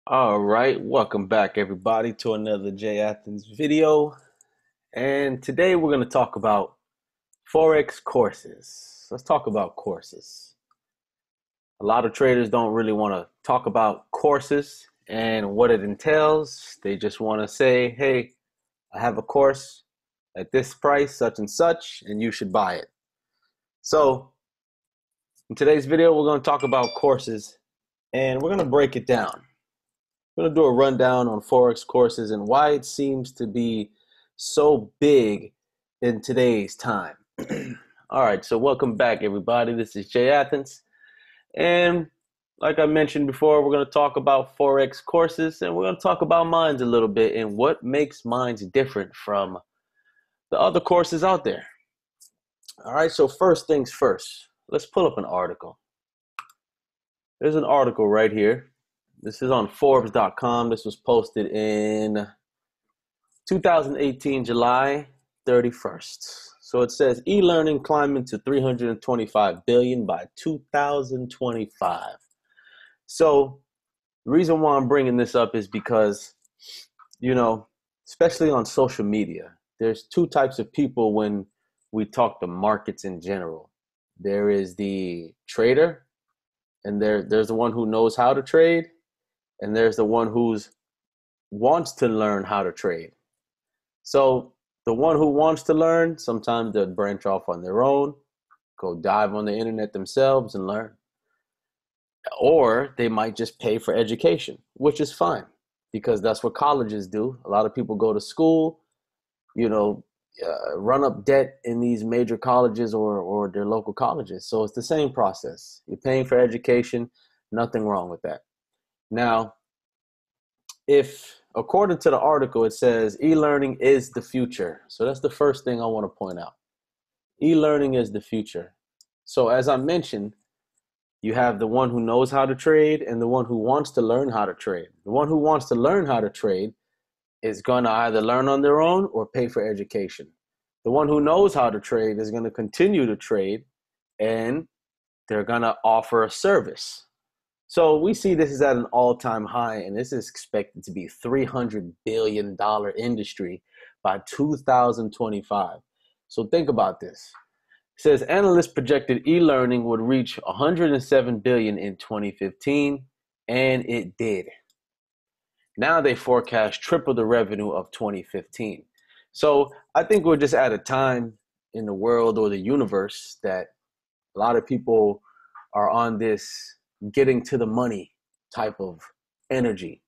All right, welcome back everybody to another J Athens video. And today we're going to talk about Forex courses. Let's talk about courses. A lot of traders don't really want to talk about courses and what it entails. They just want to say, hey, I have a course at this price, such and such, and you should buy it. So, in today's video, we're going to talk about courses and we're going to break it down. We're going to do a rundown on Forex courses and why it seems to be so big in today's time. All right, so welcome back, everybody. This is Jay Athens. And like I mentioned before, we're going to talk about Forex courses and we're going to talk about mines a little bit and what makes mines different from the other courses out there. All right, so first things first, let's pull up an article. There's an article right here. This is on Forbes.com. This was posted in 2018, July 31st. So it says e-learning climbing to 325 billion by 2025. So the reason why I'm bringing this up is because, especially on social media, there's two types of people when we talk the markets in general. There is the trader, and there's the one who knows how to trade, and there's the one who's wants to learn how to trade. So the one who wants to learn, sometimes they'll branch off on their own, go dive on the internet themselves and learn. Or they might just pay for education, which is fine because that's what colleges do. A lot of people go to school, run up debt in these major colleges or their local colleges. So it's the same process. You're paying for education, nothing wrong with that. Now, if according to the article, it says e-learning is the future. So that's the first thing I want to point out. E-learning is the future. So as I mentioned, you have the one who knows how to trade and the one who wants to learn how to trade. The one who wants to learn how to trade is going to either learn on their own or pay for education. The one who knows how to trade is going to continue to trade and they're going to offer a service. So we see this is at an all-time high, and this is expected to be $300 billion industry by 2025. So think about this. It says analysts projected e-learning would reach 107 billion in 2015, and it did. Now they forecast triple the revenue of 2015. So I think we're just at a time in the world or the universe that a lot of people are on this getting to the money type of energy.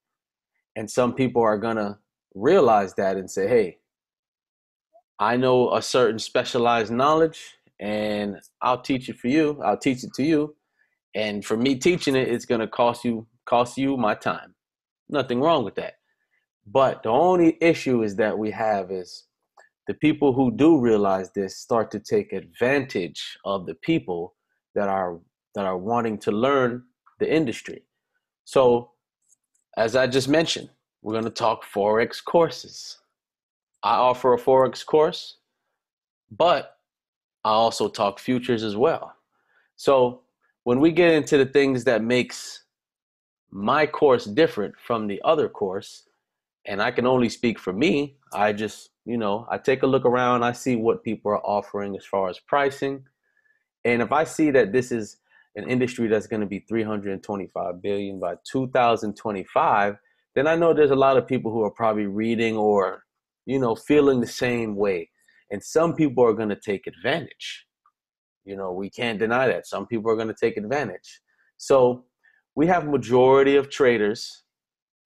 And some people are going to realize that and say, hey, I know a certain specialized knowledge and I'll teach it for you. I'll teach it to you. And for me teaching it, it's going to cost you my time. Nothing wrong with that. But the only issue is that we have is the people who do realize this start to take advantage of the people that are wanting to learn the industry. So, as I just mentioned, we're going to talk Forex courses. I offer a Forex course, but I also talk futures as well. So, when we get into the things that makes my course different from the other course, and I can only speak for me, I just, I take a look around, I see what people are offering as far as pricing. And if I see that this is an industry that's going to be 325 billion by 2025, then I know there's a lot of people who are probably reading or, feeling the same way. And some people are going to take advantage. We can't deny that. Some people are going to take advantage. So we have majority of traders.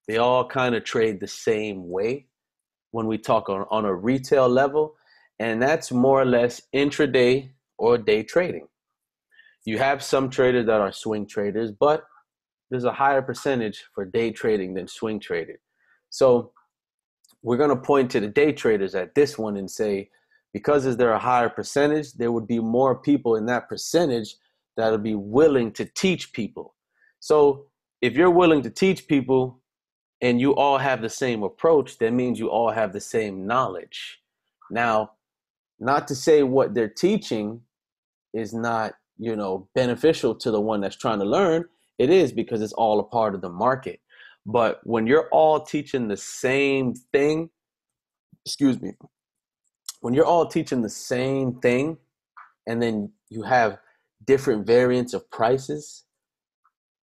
They all kind of trade the same way when we talk on a retail level. And that's more or less intraday or day trading. You have some traders that are swing traders, but there's a higher percentage for day trading than swing trading. So we're going to point to the day traders at this one and say, because is there a higher percentage, there would be more people in that percentage that would be willing to teach people. So if you're willing to teach people and you all have the same approach, that means you all have the same knowledge. Now, not to say what they're teaching is not, beneficial to the one that's trying to learn. It is, because it's all a part of the market. But when you're all teaching the same thing, excuse me, when you're all teaching the same thing and then you have different variants of prices,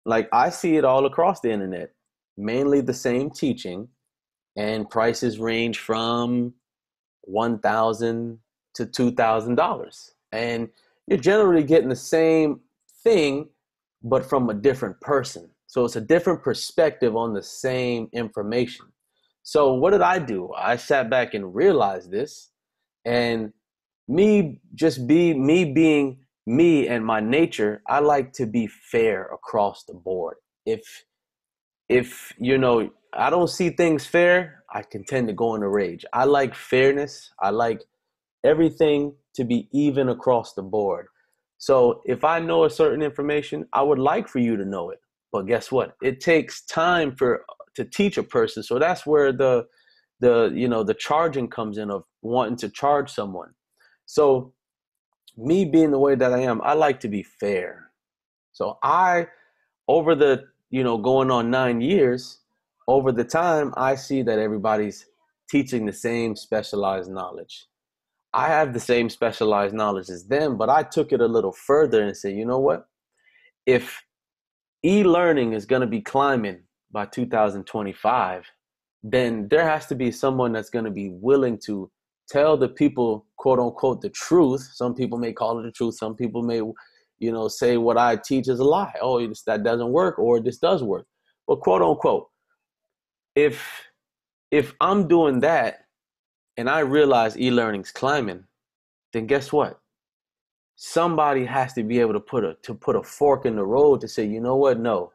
like I see it all across the internet, mainly the same teaching, and prices range from $1,000 to $2,000. And you're generally getting the same thing, but from a different person. So it's a different perspective on the same information. So what did I do? I sat back and realized this, and me being me and my nature, I like to be fair across the board. If I don't see things fair, I can tend to go in a rage. I like fairness. I like everything to be even across the board. So if I know a certain information, I would like for you to know it. But guess what? It takes time to teach a person. So that's where the charging comes in, of wanting to charge someone. So me being the way that I am, I like to be fair. So over the, going on 9 years, over the time, I see that everybody's teaching the same specialized knowledge. I have the same specialized knowledge as them, but I took it a little further and said, you know what? If e-learning is going to be climbing by 2025, then there has to be someone that's going to be willing to tell the people, quote unquote, the truth. Some people may call it the truth. Some people may, say what I teach is a lie. Oh, that doesn't work, or this does work. But quote unquote, if I'm doing that and I realize e-learning's climbing, then guess what? Somebody has to be able to put a fork in the road to say, you know what? No,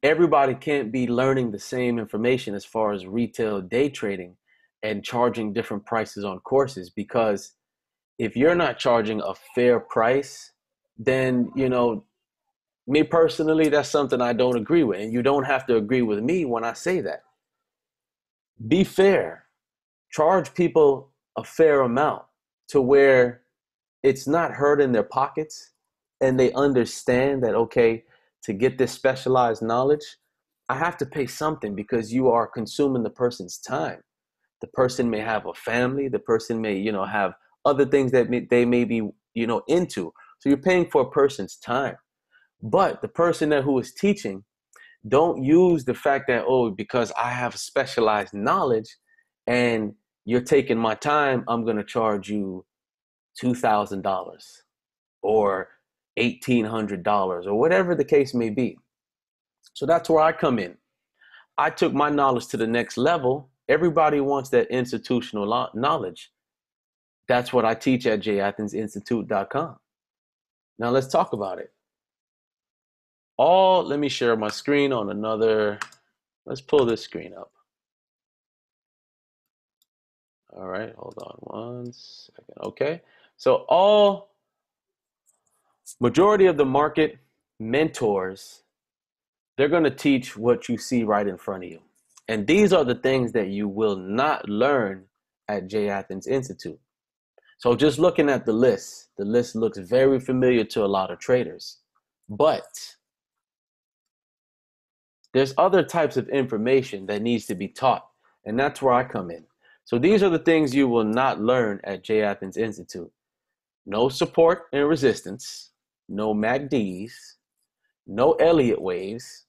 everybody can't be learning the same information as far as retail day trading and charging different prices on courses. Because if you're not charging a fair price, then, me personally, that's something I don't agree with. And you don't have to agree with me when I say that. Be fair. Charge people a fair amount to where it's not hurting their pockets, and they understand that, okay, to get this specialized knowledge, I have to pay something, because you are consuming the person's time. The person may have a family. The person may, have other things that they may be, into. So you're paying for a person's time. But the person who is teaching, don't use the fact that, oh, because I have specialized knowledge and you're taking my time, I'm going to charge you $2,000 or $1,800 or whatever the case may be. So that's where I come in. I took my knowledge to the next level. Everybody wants that institutional knowledge. That's what I teach at jathensinstitute.com. Now let's talk about it. Let me share my screen on another. Let's pull this screen up. All right, hold on one second. Okay. So majority of the market mentors, they're going to teach what you see right in front of you. And these are the things that you will not learn at J. Athens Institute. So just looking at the list looks very familiar to a lot of traders. But there's other types of information that needs to be taught, and that's where I come in. So these are the things you will not learn at J. Athens Institute. No support and resistance, no MACDs, no Elliott waves,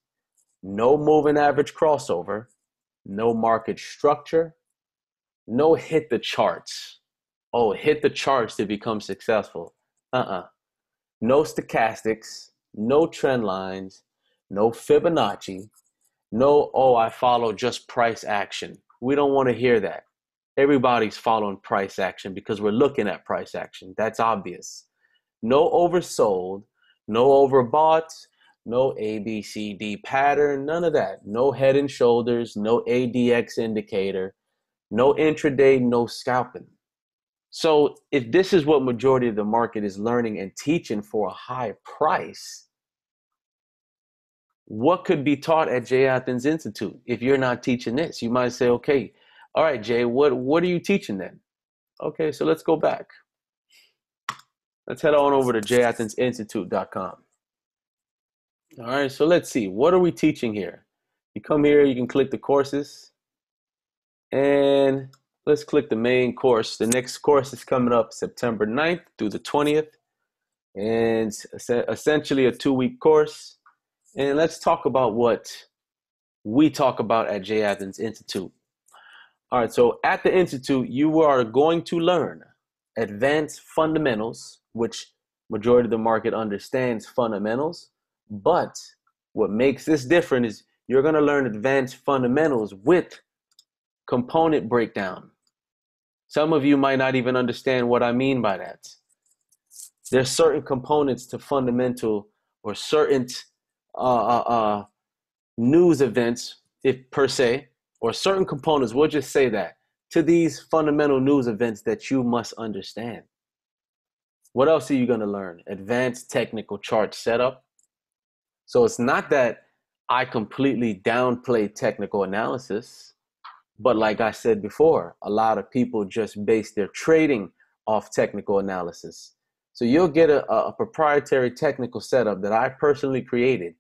no moving average crossover, no market structure, no hit the charts. Oh, hit the charts to become successful. No stochastics, no trend lines, no Fibonacci, no, oh, I follow just price action. We don't want to hear that. Everybody's following price action because we're looking at price action. That's obvious. No oversold, no overbought, no ABCD pattern, none of that. No head and shoulders, no ADX indicator, no intraday, no scalping. So if this is what majority of the market is learning and teaching for a high price, what could be taught at J. Athens Institute if you're not teaching this? You might say, okay, all right, Jay, what are you teaching then? Okay, so let's go back. Let's head on over to jathensinstitute.com. All right, so let's see. What are we teaching here? You come here, you can click the courses, and let's click the main course. The next course is coming up September 9th through the 20th, and essentially a 2-week course. And let's talk about what we talk about at J. Athens Institute. All right, so at the Institute, you are going to learn advanced fundamentals, which majority of the market understands fundamentals. But what makes this different is you're going to learn advanced fundamentals with component breakdown. Some of you might not even understand what I mean by that. There's certain components to fundamental or certain news events, if per se, or certain components, we'll just say that, to these fundamental news events that you must understand. What else are you going to learn? Advanced technical chart setup. So it's not that I completely downplay technical analysis, but like I said before, a lot of people just base their trading off technical analysis. So you'll get a proprietary technical setup that I personally created,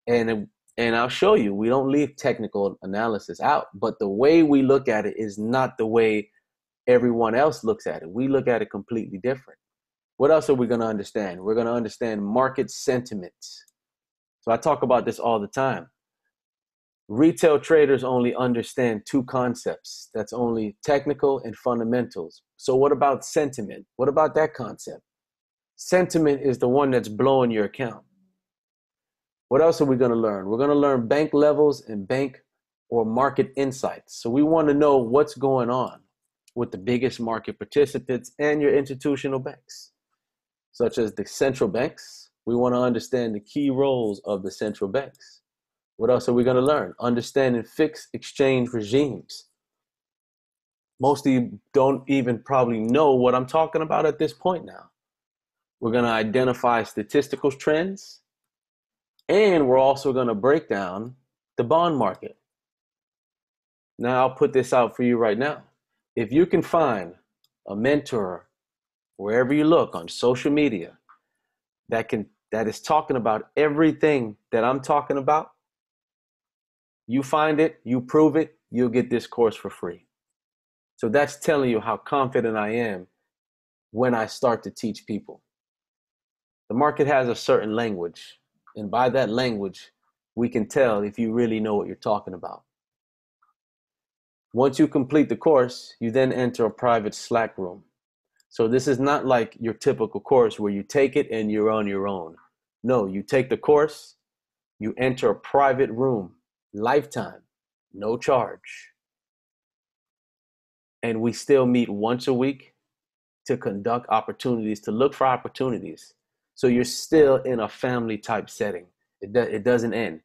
and I'll show you, we don't leave technical analysis out, but the way we look at it is not the way everyone else looks at it. We look at it completely different. What else are we going to understand? We're going to understand market sentiment. So I talk about this all the time. Retail traders only understand 2 concepts. That's only technical and fundamentals. So what about sentiment? What about that concept? Sentiment is the one that's blowing your account. What else are we going to learn? We're going to learn bank levels and bank or market insights. So we want to know what's going on with the biggest market participants and your institutional banks, such as the central banks. We want to understand the key roles of the central banks. What else are we going to learn? Understanding fixed exchange regimes. Most of you don't even probably know what I'm talking about at this point now. We're going to identify statistical trends, and we're also going to break down the bond market. Now, I'll put this out for you right now. If you can find a mentor wherever you look on social media that is talking about everything that I'm talking about, you find it, you prove it, you'll get this course for free. So that's telling you how confident I am when I start to teach people. The market has a certain language, and by that language, we can tell if you really know what you're talking about. Once you complete the course, you then enter a private Slack room. So this is not like your typical course where you take it and you're on your own. No, you take the course, you enter a private room, lifetime, no charge. And we still meet once a week to conduct opportunities, to look for opportunities. So you're still in a family type setting. It doesn't end.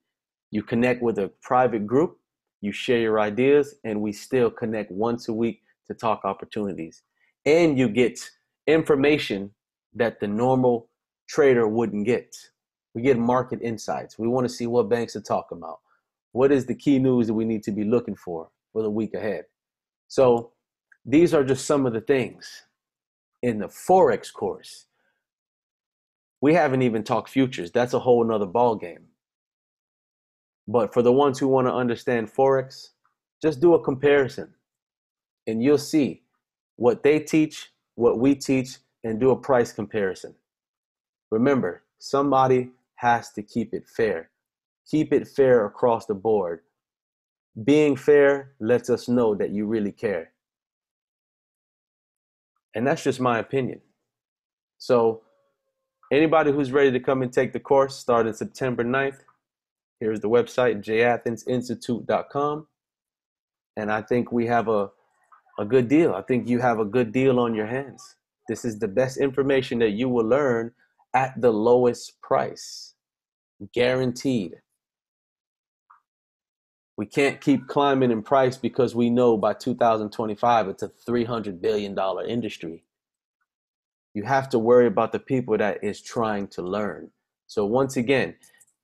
You connect with a private group, you share your ideas, and we still connect once a week to talk opportunities. And you get information that the normal trader wouldn't get. We get market insights. We want to see what banks are talking about. What is the key news that we need to be looking for the week ahead? So these are just some of the things in the Forex course. We haven't even talked futures. That's a whole nother ball game. But for the ones who want to understand Forex, just do a comparison and you'll see what they teach, what we teach, and do a price comparison. Remember, somebody has to keep it fair. Keep it fair across the board. Being fair lets us know that you really care. And that's just my opinion. So anybody who's ready to come and take the course starting September 9th, here's the website, jathensinstitute.com. And I think we have a good deal. I think you have a good deal on your hands. This is the best information that you will learn at the lowest price, guaranteed. We can't keep climbing in price because we know by 2025 it's a $300 billion industry. You have to worry about the people that is trying to learn. So once again,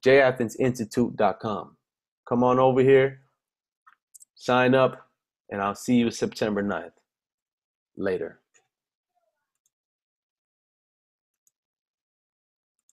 jathensinstitute.com. Come on over here, sign up, and I'll see you September 9th. Later.